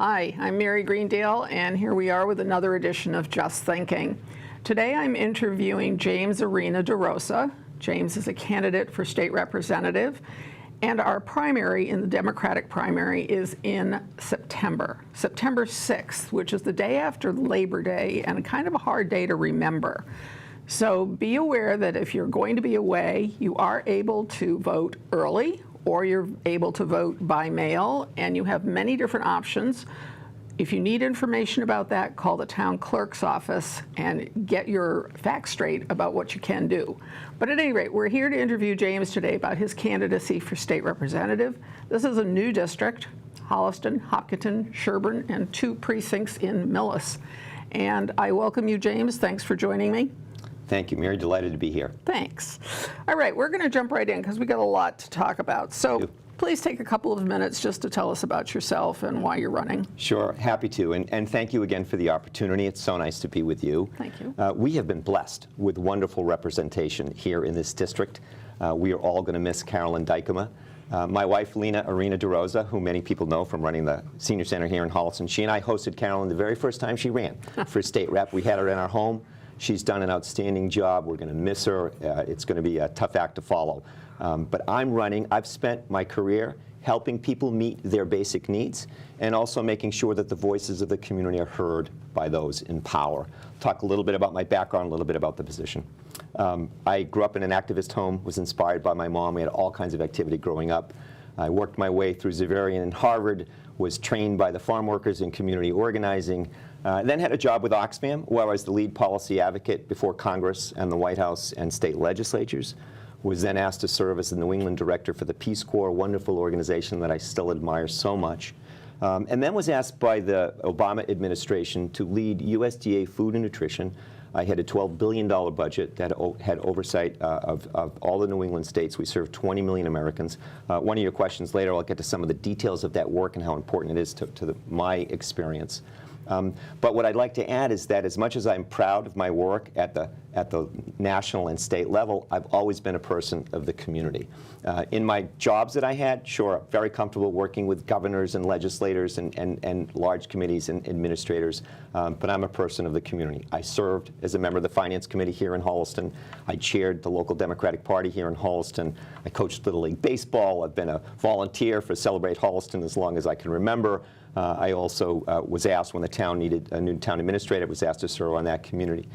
Hi, I'm Mary Greendale, and here we are with another edition of Just Thinking. Today I'm interviewing James Arena-DeRosa. James is a candidate for state representative, and our primary in the Democratic primary is in September 6th, which is the day after Labor Day and kind of a hard day to remember. So be aware that if you're going to be away, you are able to vote early, or you're able to vote by mail, and you have many different options. If you need information about that, call the town clerk's office and get your facts straight about what you can do. But at any rate, we're here to interview James today about his candidacy for state representative. This is a new district: Holliston, Hopkinton, Sherburne, and 2 precincts in Millis. And I welcome you, James. Thanks for joining me. Thank you, Mary. Delighted to be here. Thanks. All right, we're going to jump right in because we got a lot to talk about. So please take a couple of minutes just to tell us about yourself and why you're running. Sure, happy to. And thank you again for the opportunity. It's so nice to be with you. Thank you. We have been blessed with wonderful representation here in this district. We are all going to miss Carolyn Dykema. My wife, Lena Arena-DeRosa, who many people know from running the senior center here in Holliston, she and I hosted Carolyn the very first time she ran for state rep. We had her in our home. She's done an outstanding job. We're going to miss her. It's going to be a tough act to follow. But I'm running. I've spent my career helping people meet their basic needs and also making sure that the voices of the community are heard by those in power. Talk a little bit about my background, a little bit about the position. I grew up in an activist home, was inspired by my mom. We had all kinds of activity growing up. I worked my way through Xaverian and Harvard, was trained by the farm workers in community organizing, then had a job with Oxfam, where I was the lead policy advocate before Congress and the White House and state legislatures. Was then asked to serve as the New England director for the Peace Corps, a wonderful organization that I still admire so much. And then was asked by the Obama administration to lead USDA Food and Nutrition. I had a $12 billion budget that had oversight of all the New England states. We serve 20 million Americans. One of your questions later, I'll get to some of the details of that work and how important it is to my experience. But what I'd like to add is that as much as I'm proud of my work at the national and state level, I've always been a person of the community. In my jobs that I had, sure, very comfortable working with governors and legislators and large committees and administrators, but I'm a person of the community. I served as a member of the Finance Committee here in Holliston. I chaired the local Democratic Party here in Holliston. I coached Little League Baseball. I've been a volunteer for Celebrate Holliston as long as I can remember. I also was asked when the town needed a new town administrator, was asked to serve on that committee.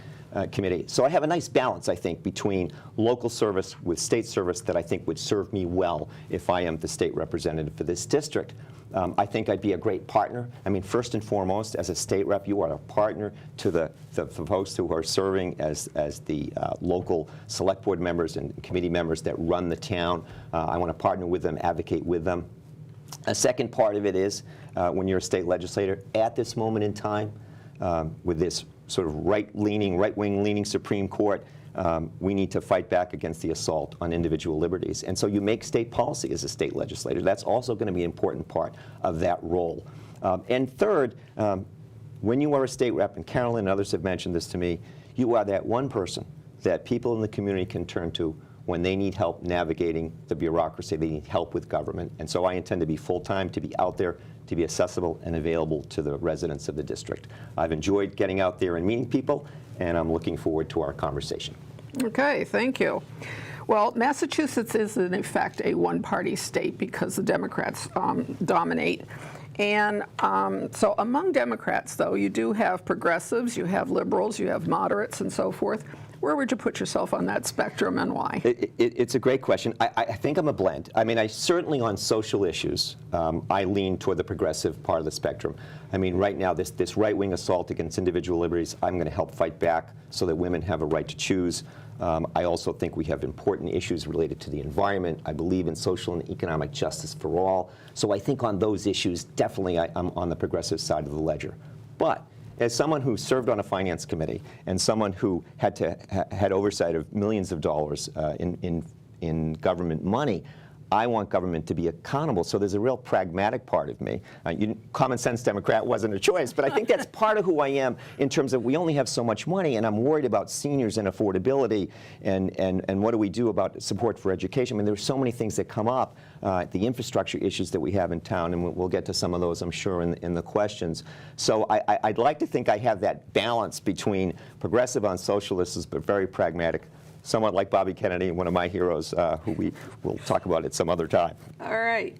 So I have a nice balance, I think, between local service with state service that I think would serve me well if I am the state representative for this district. I think I'd be a great partner. I mean, first and foremost, as a state rep, you are a partner to the folks who are serving as the local select board members and committee members that run the town. I want to partner with them, advocate with them. A second part of it is when you're a state legislator, at this moment in time, with this sort of right-wing leaning Supreme Court, we need to fight back against the assault on individual liberties. And so you make state policy as a state legislator. That's also going to be an important part of that role. And third, when you are a state rep, and Carolyn and others have mentioned this to me, you are that one person that people in the community can turn to when they need help navigating the bureaucracy, they need help with government. And so I intend to be full-time, to be out there, to be accessible and available to the residents of the district. I've enjoyed getting out there and meeting people, and I'm looking forward to our conversation. Okay, thank you. Well, Massachusetts is in effect a one-party state because the Democrats dominate. And so among Democrats, though, you do have progressives, you have liberals, you have moderates, and so forth. Where would you put yourself on that spectrum, and why? It's a great question. I think I'm a blend. I mean, certainly on social issues, I lean toward the progressive part of the spectrum. I mean, right now, this right-wing assault against individual liberties, I'm going to help fight back so that women have a right to choose. I also think we have important issues related to the environment. I believe in social and economic justice for all. So I think on those issues, definitely I'm on the progressive side of the ledger. But as someone who served on a finance committee and someone who had oversight of millions of dollars in government money, I want government to be accountable. So there's a real pragmatic part of me. Common sense Democrat wasn't a choice, but I think that's part of who I am in terms of we only have so much money, and I'm worried about seniors and affordability, and what do we do about support for education. I mean, there's so many things that come up, the infrastructure issues that we have in town, and we'll get to some of those, I'm sure, in the questions. So I'd like to think I have that balance between progressive on socialists, but very pragmatic, somewhat like Bobby Kennedy, one of my heroes, who we will talk about at some other time. All right.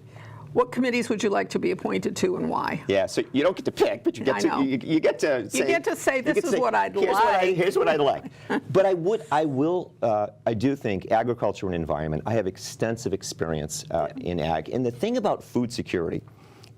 What committees would you like to be appointed to and why? Yeah, so you don't get to pick, but you get to you get to say. You get to say this is what I'd like. Here's what I'd like. But I do think agriculture and environment. I have extensive experience in ag, and the thing about food security,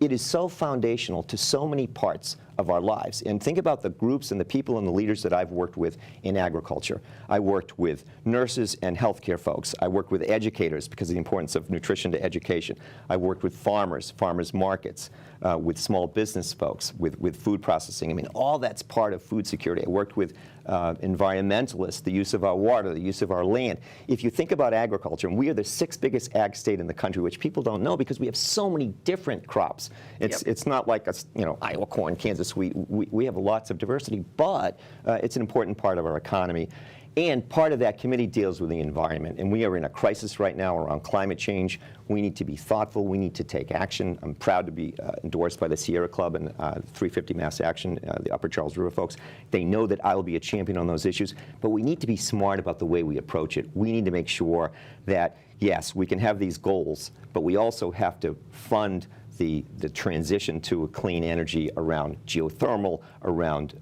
it is so foundational to so many parts of our lives. And think about the groups and the people and the leaders that I've worked with in agriculture. I worked with nurses and healthcare folks. I worked with educators because of the importance of nutrition to education. I worked with farmers markets, with small business folks, with food processing. I mean, all that's part of food security. I worked with environmentalists, the use of our water, the use of our land. If you think about agriculture, and we are the 6th biggest ag state in the country, which people don't know because we have so many different crops. It's not like us, Iowa corn, Kansas wheat. We have lots of diversity, but it's an important part of our economy. And part of that committee deals with the environment. And we are in a crisis right now around climate change. We need to be thoughtful. We need to take action. I'm proud to be endorsed by the Sierra Club and 350 Mass Action, the Upper Charles River folks. They know that I will be a champion on those issues. But we need to be smart about the way we approach it. We need to make sure that, yes, we can have these goals, but we also have to fund the transition to a clean energy around geothermal, around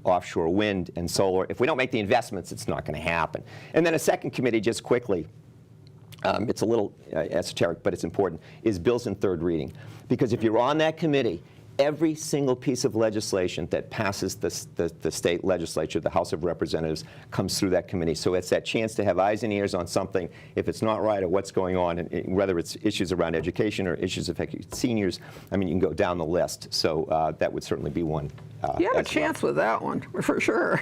offshore wind and solar. If we don't make the investments, it's not going to happen. And then a second committee, just quickly, it's a little esoteric, but it's important, is bills in third reading. Because if you're on that committee, every single piece of legislation that passes the state legislature, the House of Representatives, comes through that committee. So it's that chance to have eyes and ears on something, if it's not right or what's going on, and whether it's issues around education or issues affecting seniors. I mean, you can go down the list. So that would certainly be one. You have a chance with that one, for sure.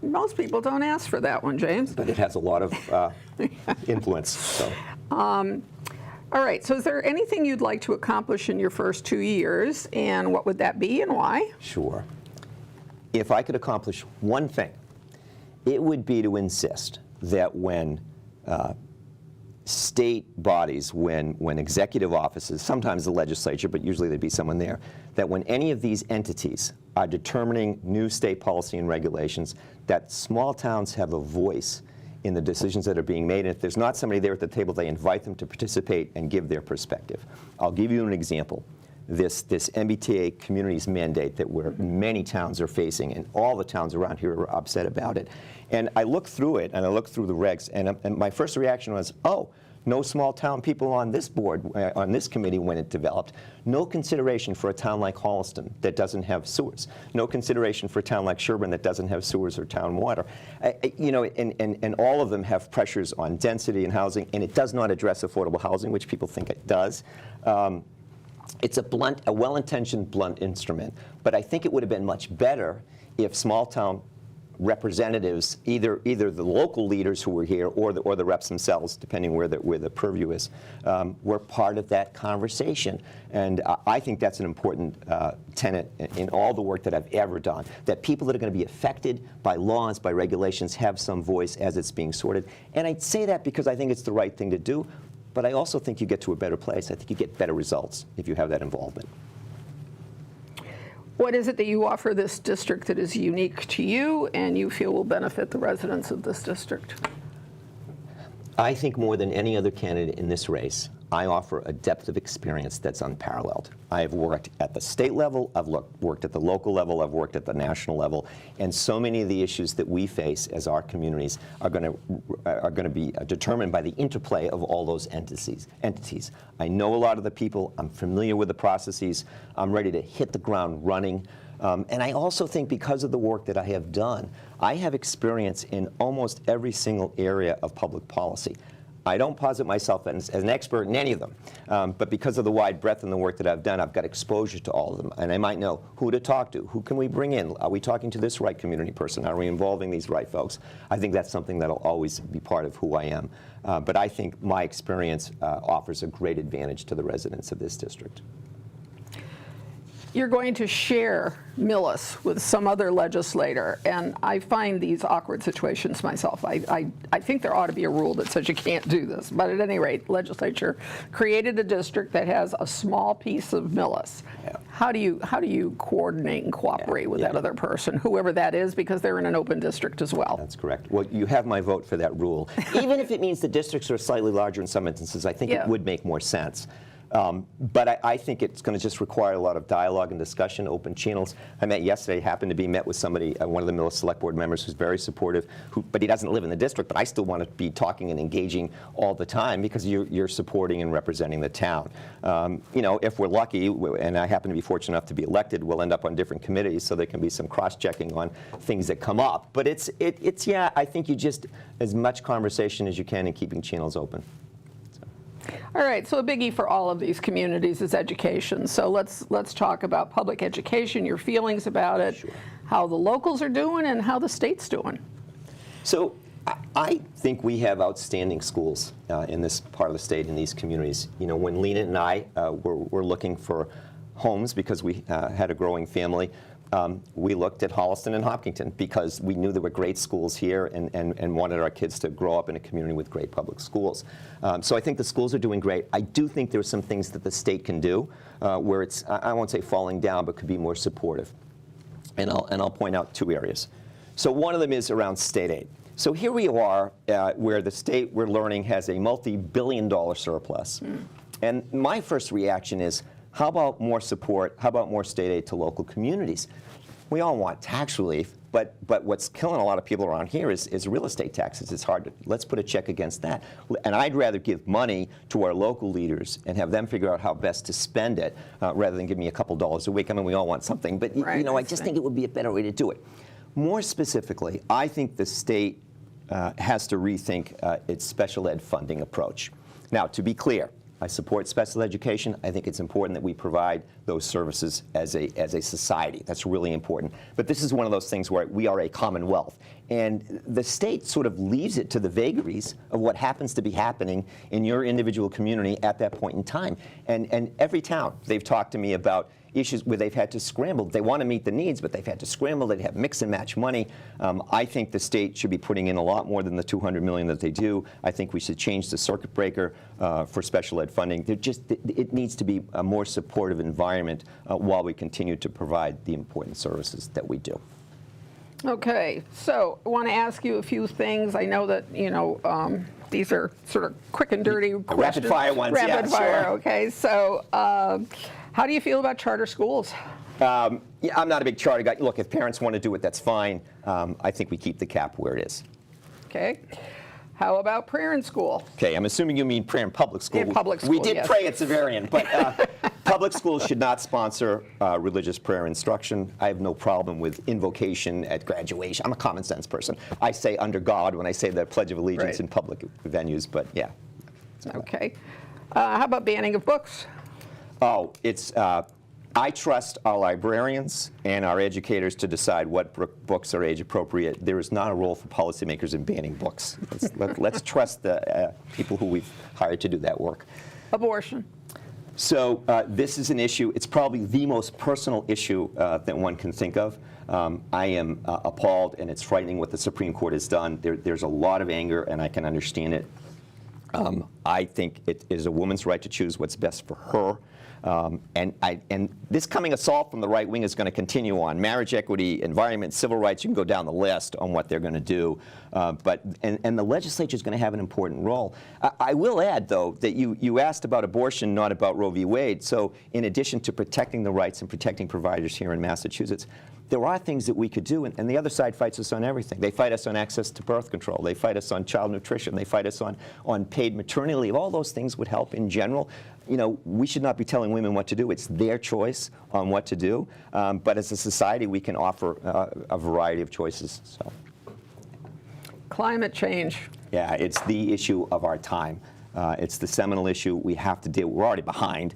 Most people don't ask for that one, James. But it has a lot of influence. So. All right, so is there anything you'd like to accomplish in your first 2 years, and what would that be and why? Sure. If I could accomplish one thing, it would be to insist that when state bodies, when executive offices, sometimes the legislature, but usually there'd be someone there, that when any of these entities are determining new state policy and regulations, that small towns have a voice in the decisions that are being made. And if there's not somebody there at the table, they invite them to participate and give their perspective. I'll give you an example. This MBTA communities mandate that many towns are facing, and all the towns around here are upset about it. And I looked through it, and I looked through the regs, and my first reaction was, oh, no small town people on this board, on this committee when it developed. No consideration for a town like Holliston that doesn't have sewers. No consideration for a town like Sherburne that doesn't have sewers or town water. And all of them have pressures on density and housing, and it does not address affordable housing, which people think it does. It's a well-intentioned blunt instrument, but I think it would have been much better if small town representatives, either the local leaders who were here or the reps themselves, depending where the purview is, were part of that conversation. And I think that's an important tenet in all the work that I've ever done, that people that are going to be affected by laws, by regulations, have some voice as it's being sorted. And I say that because I think it's the right thing to do, but I also think you get to a better place. I think you get better results if you have that involvement. What is it that you offer this district that is unique to you and you feel will benefit the residents of this district? I think more than any other candidate in this race, I offer a depth of experience that's unparalleled. I have worked at the state level, I've worked at the local level, I've worked at the national level, and so many of the issues that we face as our communities are going to be determined by the interplay of all those entities. I know a lot of the people, I'm familiar with the processes, I'm ready to hit the ground running. And I also think because of the work that I have done, I have experience in almost every single area of public policy. I don't posit myself as an expert in any of them, but because of the wide breadth in the work that I've done, I've got exposure to all of them, and I might know who to talk to, who can we bring in, are we talking to this right community person, are we involving these right folks? I think that's something that'll always be part of who I am, but I think my experience offers a great advantage to the residents of this district. You're going to share Millis with some other legislator, and I find these awkward situations myself. I think there ought to be a rule that says you can't do this, but at any rate, legislature created a district that has a small piece of Millis. Yeah. How do you coordinate and cooperate with that other person, whoever that is, because they're in an open district as well? That's correct. Well, you have my vote for that rule. Even if it means the districts are slightly larger in some instances, I think it would make more sense. But I think it's going to just require a lot of dialogue and discussion, open channels. I met yesterday, happened to be met with somebody, one of the Millis Select Board members who's very supportive, but he doesn't live in the district, but I still want to be talking and engaging all the time because you're supporting and representing the town. You know, if we're lucky, and I happen to be fortunate enough to be elected, we'll end up on different committees, so there can be some cross-checking on things that come up. But yeah, I think you just, as much conversation as you can and keeping channels open. All right, so a biggie for all of these communities is education. So let's talk about public education, your feelings about it, Sure. how the locals are doing, and how the state's doing. So I think we have outstanding schools in this part of the state, in these communities. You know, when Lena and I were looking for homes because we had a growing family, we looked at Holliston and Hopkinton because we knew there were great schools here and wanted our kids to grow up in a community with great public schools. So I think the schools are doing great. I do think there are some things that the state can do where it's, I won't say falling down, but could be more supportive. And I'll point out two areas. So one of them is around state aid. So here we are where the state, we're learning, has a multi-billion-dollar surplus. And my first reaction is, how about more support? How about more state aid to local communities? We all want tax relief, but what's killing a lot of people around here is real estate taxes. It's hard to, let's put a check against that. And I'd rather give money to our local leaders and have them figure out how best to spend it rather than give me a couple dollars a week. I mean, we all want something, but right, you know, I just think it would be a better way to do it. More specifically, I think the state has to rethink its special ed funding approach. Now, to be clear, I support special education. I think it's important that we provide those services as a society. That's really important. But this is one of those things where we are a commonwealth. And the state sort of leaves it to the vagaries of what happens to be happening in your individual community at that point in time. And every town, they've talked to me about issues where they've had to scramble. They want to meet the needs, but they've had to scramble. They have mix and match money. I think the state should be putting in a lot more than the $200 million that they do. I think we should change the circuit breaker for special ed funding. It needs to be a more supportive environment while we continue to provide the important services that we do. Okay, so I want to ask you a few things. I know that, you know, these are sort of quick and dirty questions. Rapid fire ones, Rapid yeah, fire, sure. okay. So how do you feel about charter schools? Yeah, I'm not a big charter guy. Look, if parents want to do it, that's fine. I think we keep the cap where it is. Okay. How about prayer in school? Okay, I'm assuming you mean prayer in public school. In public school, we did yes. pray at Severian, but public schools should not sponsor religious prayer instruction. I have no problem with invocation at graduation. I'm a common sense person. I say under God when I say the Pledge of Allegiance Right. in public venues, but yeah. Okay. How about banning of books? Oh, it's, I trust our librarians and our educators to decide what books are age appropriate. There is not a role for policymakers in banning books. Let's trust the people who we've hired to do that work. Abortion. So this is an issue, it's probably the most personal issue that one can think of. I am appalled, and it's frightening what the Supreme Court has done. There's a lot of anger, and I can understand it. I think it is a woman's right to choose what's best for her. And this coming assault from the right wing is going to continue on. Marriage equity, environment, civil rights, you can go down the list on what they're going to do. And the legislature is going to have an important role. I will add, though, that you asked about abortion, not about Roe v. Wade. So in addition to protecting the rights and protecting providers here in Massachusetts, there are things that we could do, and the other side fights us on everything. They fight us on access to birth control. They fight us on child nutrition. They fight us on paid maternity leave. All those things would help in general. You know, we should not be telling women what to do. It's their choice on what to do. But as a society, we can offer a variety of choices. So. climate change. Yeah, it's the issue of our time. It's the seminal issue we have to deal. We're already behind.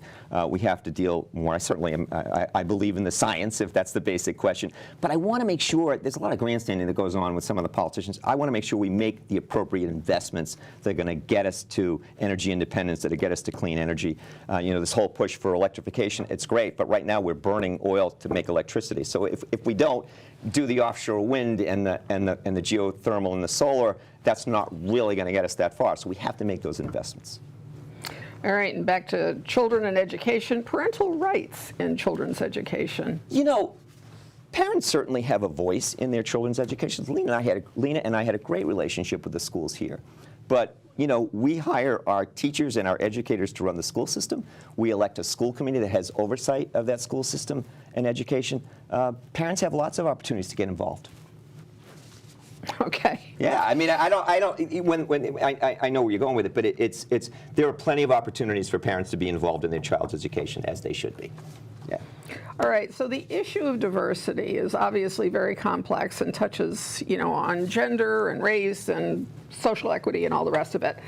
We have to deal more. I certainly am. I believe in the science, if that's the basic question. But I want to make sure there's a lot of grandstanding that goes on with some of the politicians. I want to make sure we make the appropriate investments that are going to get us to energy independence, that are get us to clean energy. This whole push for electrification, it's great. But right now we're burning oil to make electricity. So if we don't do the offshore wind and the geothermal and the solar, that's not really going to get us that far. So we have to make those investments. All right, and back to children and education, parental rights in children's education. Parents certainly have a voice in their children's education. Lena and I had a great relationship with the schools here. But we hire our teachers and our educators to run the school system. We elect a school committee that has oversight of that school system and education. Parents have lots of opportunities to get involved. Okay. Yeah, I mean, I know where you're going with it, but there are plenty of opportunities for parents to be involved in their child's education, as they should be. Yeah. All right, so the issue of diversity is obviously very complex and touches, on gender and race and social equity and all the rest of it.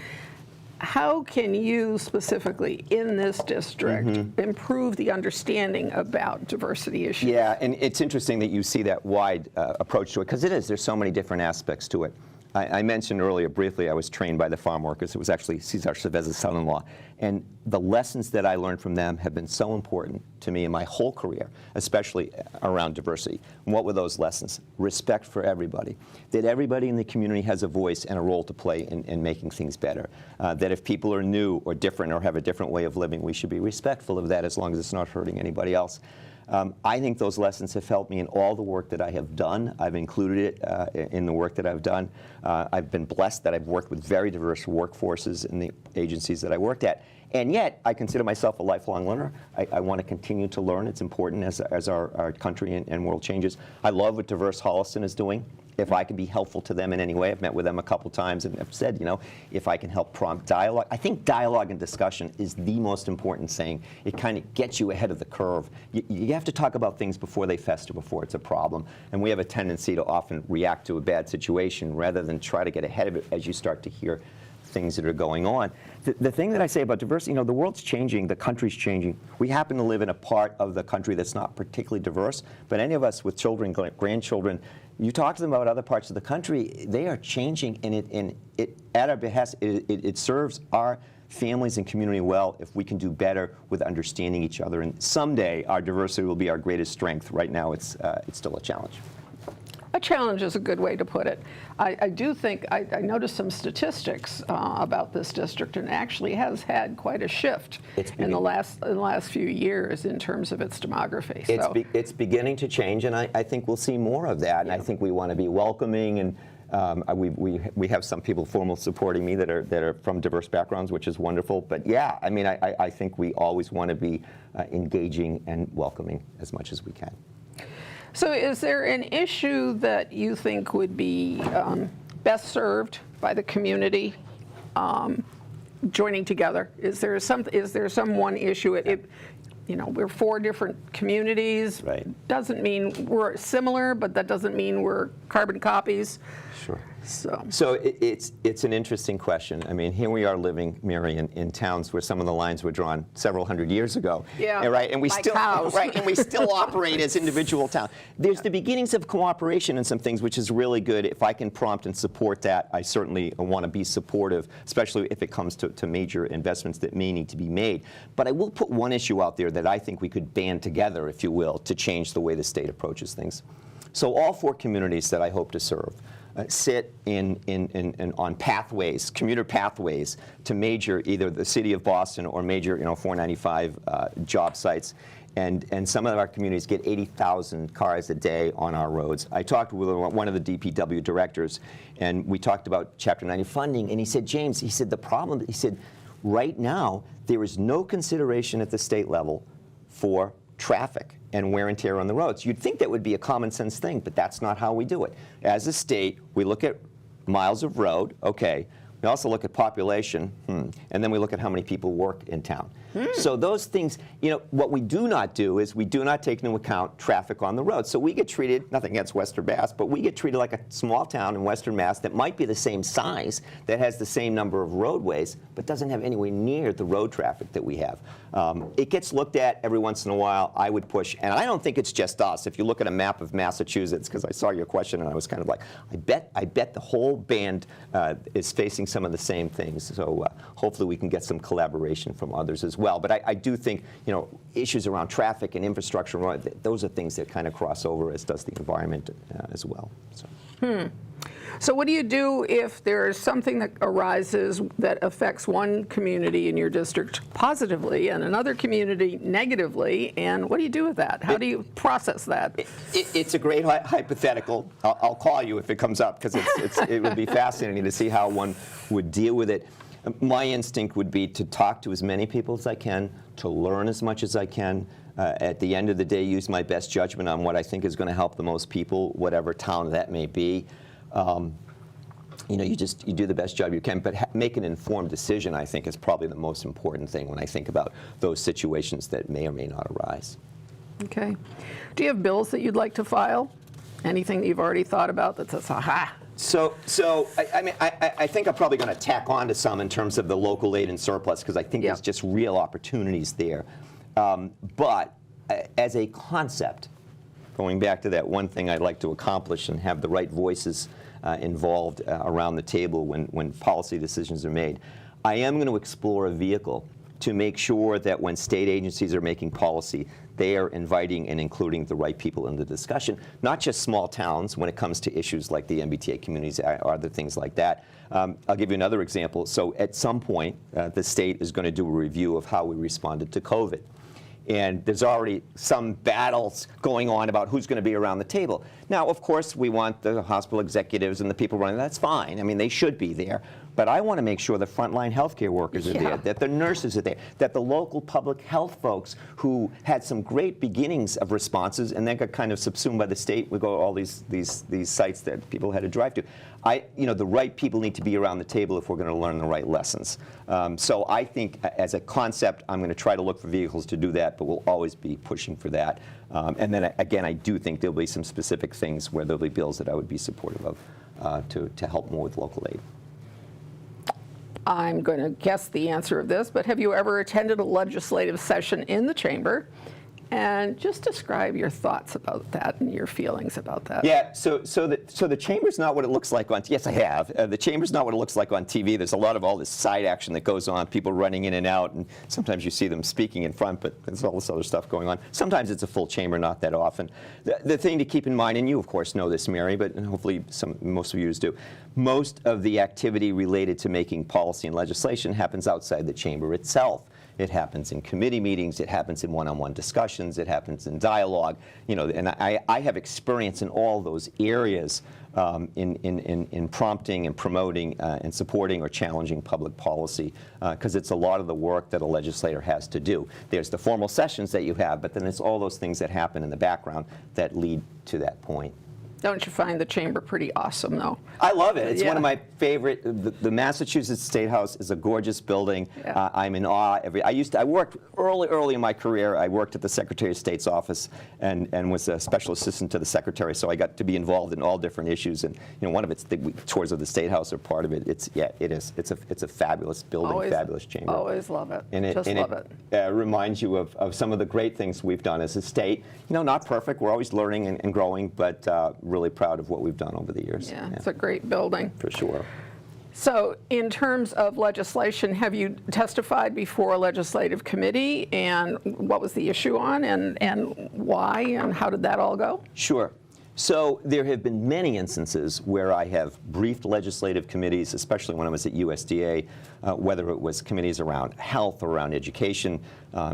How can you specifically in this district improve the understanding about diversity issues? Yeah, and it's interesting that you see that wide approach to it, because there's so many different aspects to it. I mentioned earlier briefly I was trained by the farm workers. It was actually Cesar Chavez's son-in-law. And the lessons that I learned from them have been so important to me in my whole career, especially around diversity. And what were those lessons? Respect for everybody. That everybody in the community has a voice and a role to play in making things better. That if people are new or different or have a different way of living, we should be respectful of that as long as it's not hurting anybody else. I think those lessons have helped me in all the work that I have done. I've included it in the work that I've done. I've been blessed that I've worked with very diverse workforces in the agencies that I worked at. And yet, I consider myself a lifelong learner. I want to continue to learn. It's important as our country and world changes. I love what Diverse Holliston is doing. If I can be helpful to them in any way, I've met with them a couple times and have said, if I can help prompt dialogue. I think dialogue and discussion is the most important thing. It kind of gets you ahead of the curve. You have to talk about things before they fester, before it's a problem. And we have a tendency to often react to a bad situation rather than try to get ahead of it as you start to hear things that are going on. The thing that I say about diversity, the world's changing, the country's changing. We happen to live in a part of the country that's not particularly diverse, but any of us with children, grandchildren, you talk to them about other parts of the country, they are changing, and it at our behest, it serves our families and community well if we can do better with understanding each other. And someday, our diversity will be our greatest strength. Right now, it's still a challenge. A challenge is a good way to put it. I do think, I noticed some statistics about this district, and actually has had quite a shift in the last few years in terms of its demography. It's beginning to change, and I think we'll see more of that. And I think we want to be welcoming, and we have some people formally supporting me that are from diverse backgrounds, which is wonderful. But yeah, I mean, I think we always want to be engaging and welcoming as much as we can. So is there an issue that you think would be best served by the community joining together? Is there some one issue? We're 4 different communities. Right. Doesn't mean we're similar, but that doesn't mean we're carbon copies. Sure. So it's an interesting question. I mean, here we are living, Mary, in towns where some of the lines were drawn several hundred years ago. Yeah. Right. And we still cows. Right. And we still operate as individual towns. There's the beginnings of cooperation in some things, which is really good. If I can prompt and support that, I certainly want to be supportive, especially if it comes to major investments that may need to be made. But I will put one issue out there that I think we could band together, if you will, to change the way the state approaches things. So all 4 communities that I hope to serve sit on pathways, commuter pathways, to major, either the city of Boston or major 495 job sites. And some of our communities get 80,000 cars a day on our roads. I talked with one of the DPW directors, and we talked about Chapter 90 funding, and he said, James, he said, the problem, he said, right now, there is no consideration at the state level for traffic and wear and tear on the roads. You'd think that would be a common sense thing, but that's not how we do it. As a state, we look at miles of road, okay. We also look at population, and then we look at how many people work in town. So those things, what we do not do is we do not take into account traffic on the road. So we get treated, nothing against Western Mass, but we get treated like a small town in Western Mass that might be the same size, that has the same number of roadways, but doesn't have anywhere near the road traffic that we have. It gets looked at every once in a while. I would push, and I don't think it's just us. If you look at a map of Massachusetts, because I saw your question and I was kind of like, I bet the whole band is facing some of the same things. So hopefully we can get some collaboration from others as well. But I do think, issues around traffic and infrastructure, those are things that kind of cross over, as does the environment as well. So. So what do you do if there's something that arises that affects one community in your district positively and another community negatively, and what do you do with that? How do you process that? It's a great hypothetical. I'll call you if it comes up, because it would be fascinating to see how one would deal with it. My instinct would be to talk to as many people as I can, to learn as much as I can. At the end of the day, use my best judgment on what I think is going to help the most people, whatever town that may be. You do the best job you can, but make an informed decision, I think, is probably the most important thing when I think about those situations that may or may not arise. Okay. Do you have bills that you'd like to file? Anything that you've already thought about that says, aha? So I think I'm probably going to tack on to some in terms of the local aid and surplus, because I think there's just real opportunities there. But as a concept, going back to that one thing I'd like to accomplish and have the right voices involved around the table when policy decisions are made, I am going to explore a vehicle to make sure that when state agencies are making policy, they are inviting and including the right people in the discussion, not just small towns when it comes to issues like the MBTA communities or other things like that. I'll give you another example. So at some point, the state is going to do a review of how we responded to COVID. And there's already some battles going on about who's going to be around the table. Now, of course, we want the hospital executives and the people running. That's fine. I mean, they should be there. But I want to make sure the frontline healthcare workers are there, that the nurses are there, that the local public health folks who had some great beginnings of responses and then got kind of subsumed by the state. We go to all these sites that people had to drive to. The right people need to be around the table if we're going to learn the right lessons. So I think, as a concept, I'm going to try to look for vehicles to do that, but we'll always be pushing for that. And then, again, I do think there'll be some specific things where there'll be bills that I would be supportive of to help more with local aid. I'm going to guess the answer of this, but have you ever attended a legislative session in the chamber? And just describe your thoughts about that and your feelings about that. Yeah, so the chamber's not what it looks like on, yes, I have. The chamber's not what it looks like on TV. There's a lot of all this side action that goes on, people running in and out, and sometimes you see them speaking in front, but there's all this other stuff going on. Sometimes it's a full chamber, not that often. The thing to keep in mind, and you of course know this, Mary, but hopefully most of you do, most of the activity related to making policy and legislation happens outside the chamber itself. It happens in committee meetings, it happens in one-on-one discussions, it happens in dialogue, and I have experience in all those areas in prompting and promoting and supporting or challenging public policy, because it's a lot of the work that a legislator has to do. There's the formal sessions that you have, but then it's all those things that happen in the background that lead to that point. Don't you find the chamber pretty awesome, though? I love it. It's one of my favorite. The Massachusetts State House is a gorgeous building. Yeah. I'm in awe. I worked early in my career. I worked at the Secretary of State's office and was a special assistant to the Secretary. So I got to be involved in all different issues. And one of it's the tours of the State House are part of it. It is. It's a fabulous building, fabulous chamber. Always love it. Love it. Reminds you of some of the great things we've done as a state. Not perfect. We're always learning and growing, but really proud of what we've done over the years. Yeah, it's a great building. For sure. So in terms of legislation, have you testified before a legislative committee, and what was the issue on, and why, and how did that all go? Sure. So there have been many instances where I have briefed legislative committees, especially when I was at USDA, whether it was committees around health or around education,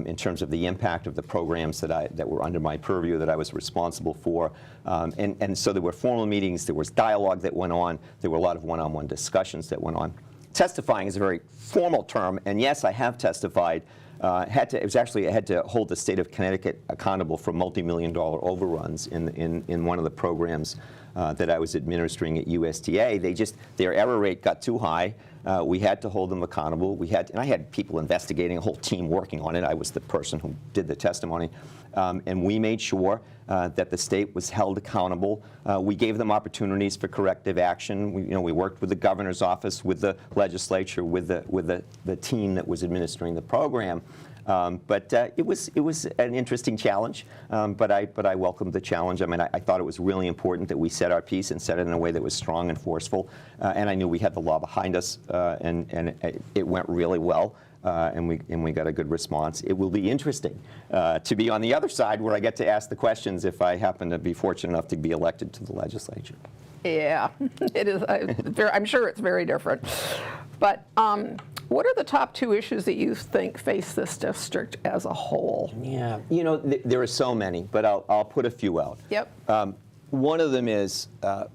in terms of the impact of the programs that were under my purview that I was responsible for. And so there were formal meetings, there was dialogue that went on, there were a lot of one-on-one discussions that went on. Testifying is a very formal term, and yes, I have testified. I had to hold the state of Connecticut accountable for multi-million-dollar overruns in one of the programs that I was administering at USDA. Their error rate got too high. We had to hold them accountable. And I had people investigating, a whole team working on it. I was the person who did the testimony. And we made sure that the state was held accountable. We gave them opportunities for corrective action. We worked with the governor's office, with the legislature, with the team that was administering the program. But it was an interesting challenge, but I welcomed the challenge. I mean, I thought it was really important that we said our piece and said it in a way that was strong and forceful. And I knew we had the law behind us, and it went really well. And we got a good response. It will be interesting to be on the other side where I get to ask the questions if I happen to be fortunate enough to be elected to the legislature. Yeah, it is. I'm sure it's very different. But what are the top 2 issues that you think face this district as a whole? Yeah, there are so many, but I'll put a few out. Yep. One of them is a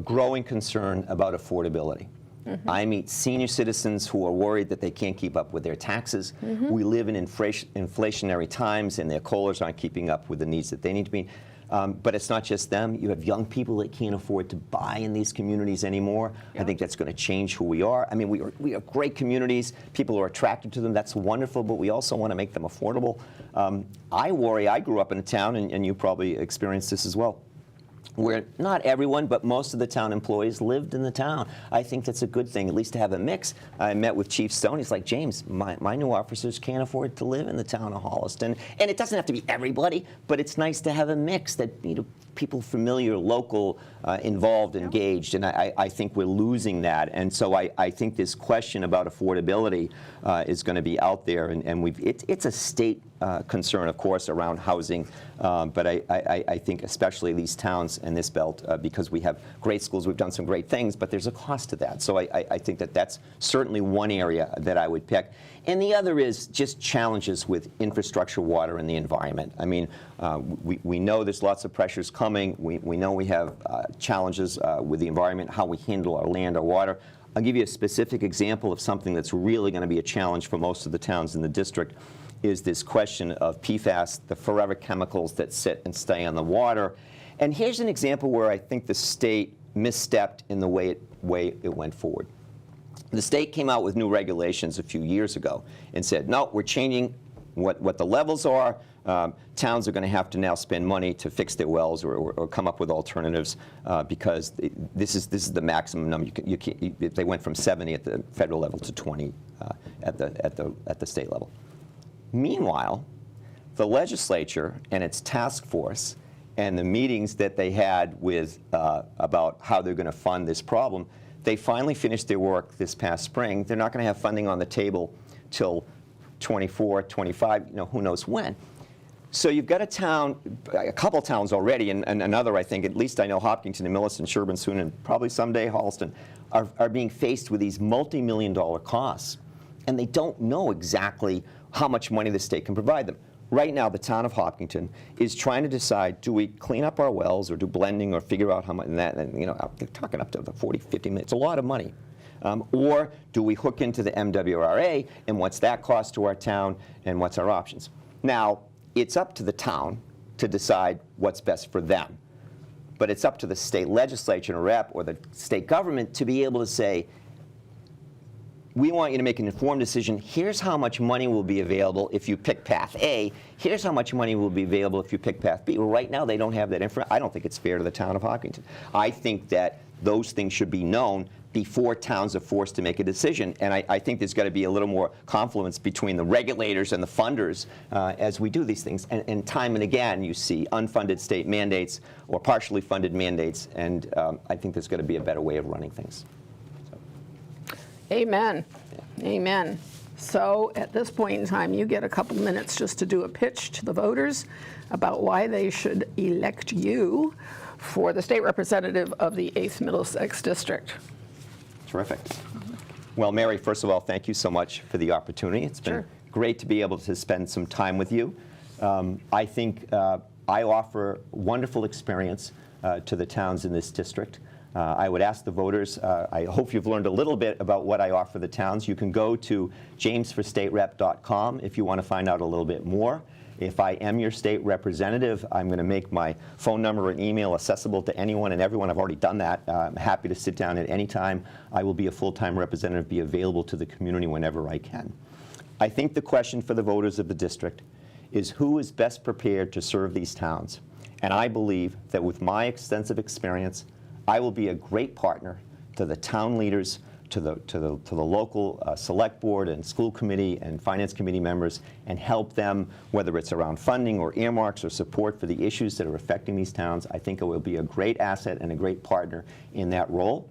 growing concern about affordability. Mm-hmm. I meet senior citizens who are worried that they can't keep up with their taxes. Mm-hmm. We live in inflationary times, and their COLAs aren't keeping up with the needs that they need to be. But it's not just them. You have young people that can't afford to buy in these communities anymore. Yep. I think that's going to change who we are. I mean, we are great communities. People are attracted to them. That's wonderful, but we also want to make them affordable. I worry. I grew up in a town, and you probably experienced this as well, where not everyone, but most of the town employees lived in the town. I think that's a good thing, at least to have a mix. I met with Chief Stone. He's like, James, my new officers can't afford to live in the town of Holliston. And it doesn't have to be everybody, but it's nice to have a mix that, people familiar, local, involved, engaged. And I think we're losing that. And so I think this question about affordability is going to be out there. And it's a state concern, of course, around housing. But I think especially these towns and this belt, because we have great schools, we've done some great things, but there's a cost to that. So I think that's certainly one area that I would pick. And the other is just challenges with infrastructure, water, and the environment. I mean, we know there's lots of pressures coming. We know we have challenges with the environment, how we handle our land, our water. I'll give you a specific example of something that's really going to be a challenge for most of the towns in the district, is this question of PFAS, the forever chemicals that sit and stay on the water. And here's an example where I think the state misstepped in the way it went forward. The state came out with new regulations a few years ago and said, no, we're changing what the levels are. Towns are going to have to now spend money to fix their wells or come up with alternatives because this is the maximum number. They went from 70 at the federal level to 20 at the state level. Meanwhile, the legislature and its task force and the meetings that they had with about how they're going to fund this problem, they finally finished their work this past spring. They're not going to have funding on the table till 24, 25, who knows when. So you've got a couple towns already, and another, I think, at least I know Hopkinton and Millis and Sherburne soon, and probably someday Holliston, are being faced with these multi-million-dollar costs. And they don't know exactly how much money the state can provide them. Right now, the town of Hopkinton is trying to decide, do we clean up our wells or do blending or figure out how much, and they're talking up to the 40, 50 minutes. It's a lot of money. Or do we hook into the MWRA, and what's that cost to our town, and what's our options? Now, it's up to the town to decide what's best for them. But it's up to the state legislature and rep or the state government to be able to say, we want you to make an informed decision. Here's how much money will be available if you pick path A. Here's how much money will be available if you pick path B. Well, right now, they don't have that information. I don't think it's fair to the town of Hopkinton. I think that those things should be known before towns are forced to make a decision. And I think there's got to be a little more confluence between the regulators and the funders as we do these things. And time and again, you see unfunded state mandates or partially funded mandates. And I think there's got to be a better way of running things. Amen. Yeah. Amen. So at this point in time, you get a couple minutes just to do a pitch to the voters about why they should elect you for the state representative of the 8th Middlesex District. Terrific. Well, Mary, first of all, thank you so much for the opportunity. It's been great to be able to spend some time with you. I think I offer wonderful experience to the towns in this district. I would ask the voters, I hope you've learned a little bit about what I offer the towns. You can go to jamesforstaterep.com if you want to find out a little bit more. If I am your state representative, I'm going to make my phone number and email accessible to anyone and everyone. I've already done that. I'm happy to sit down at any time. I will be a full-time representative, be available to the community whenever I can. I think the question for the voters of the district is who is best prepared to serve these towns. And I believe that with my extensive experience, I will be a great partner to the town leaders, to the local select board and school committee and finance committee members, and help them, whether it's around funding or earmarks or support for the issues that are affecting these towns. I think I will be a great asset and a great partner in that role.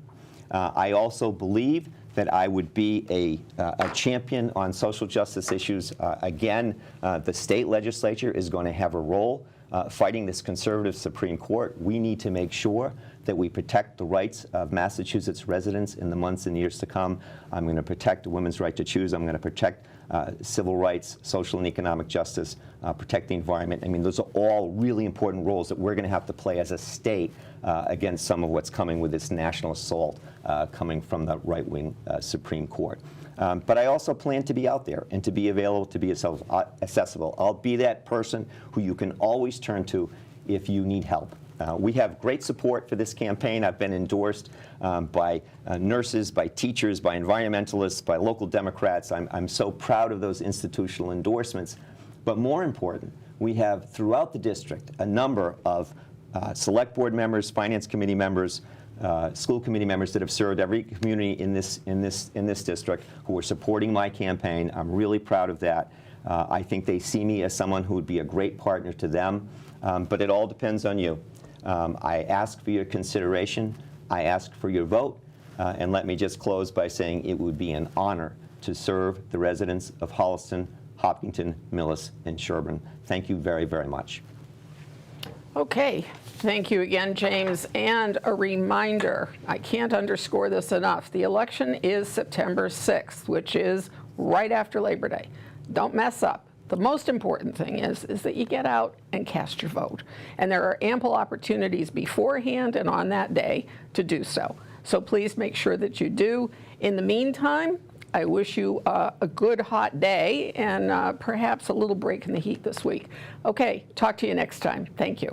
I also believe that I would be a champion on social justice issues. Again, the state legislature is going to have a role fighting this conservative Supreme Court. We need to make sure that we protect the rights of Massachusetts residents in the months and years to come. I'm going to protect the women's right to choose. I'm going to protect civil rights, social and economic justice, protect the environment. I mean, those are all really important roles that we're going to have to play as a state against some of what's coming with this national assault coming from the right-wing Supreme Court. But I also plan to be out there and to be available, to be accessible. I'll be that person who you can always turn to if you need help. We have great support for this campaign. I've been endorsed by nurses, by teachers, by environmentalists, by local Democrats. I'm so proud of those institutional endorsements. But more important, we have throughout the district a number of select board members, finance committee members, school committee members that have served every community in this district who are supporting my campaign. I'm really proud of that. I think they see me as someone who would be a great partner to them. But it all depends on you. I ask for your consideration. I ask for your vote. And let me just close by saying it would be an honor to serve the residents of Holliston, Hopkinton, Millis, and Sherburne. Thank you very, very much. Okay, thank you again, James. And a reminder, I can't underscore this enough, the election is September 6th, which is right after Labor Day. Don't mess up. The most important thing is that you get out and cast your vote. And there are ample opportunities beforehand and on that day to do so. So please make sure that you do. In the meantime, I wish you a good hot day and perhaps a little break in the heat this week. Okay, talk to you next time. Thank you.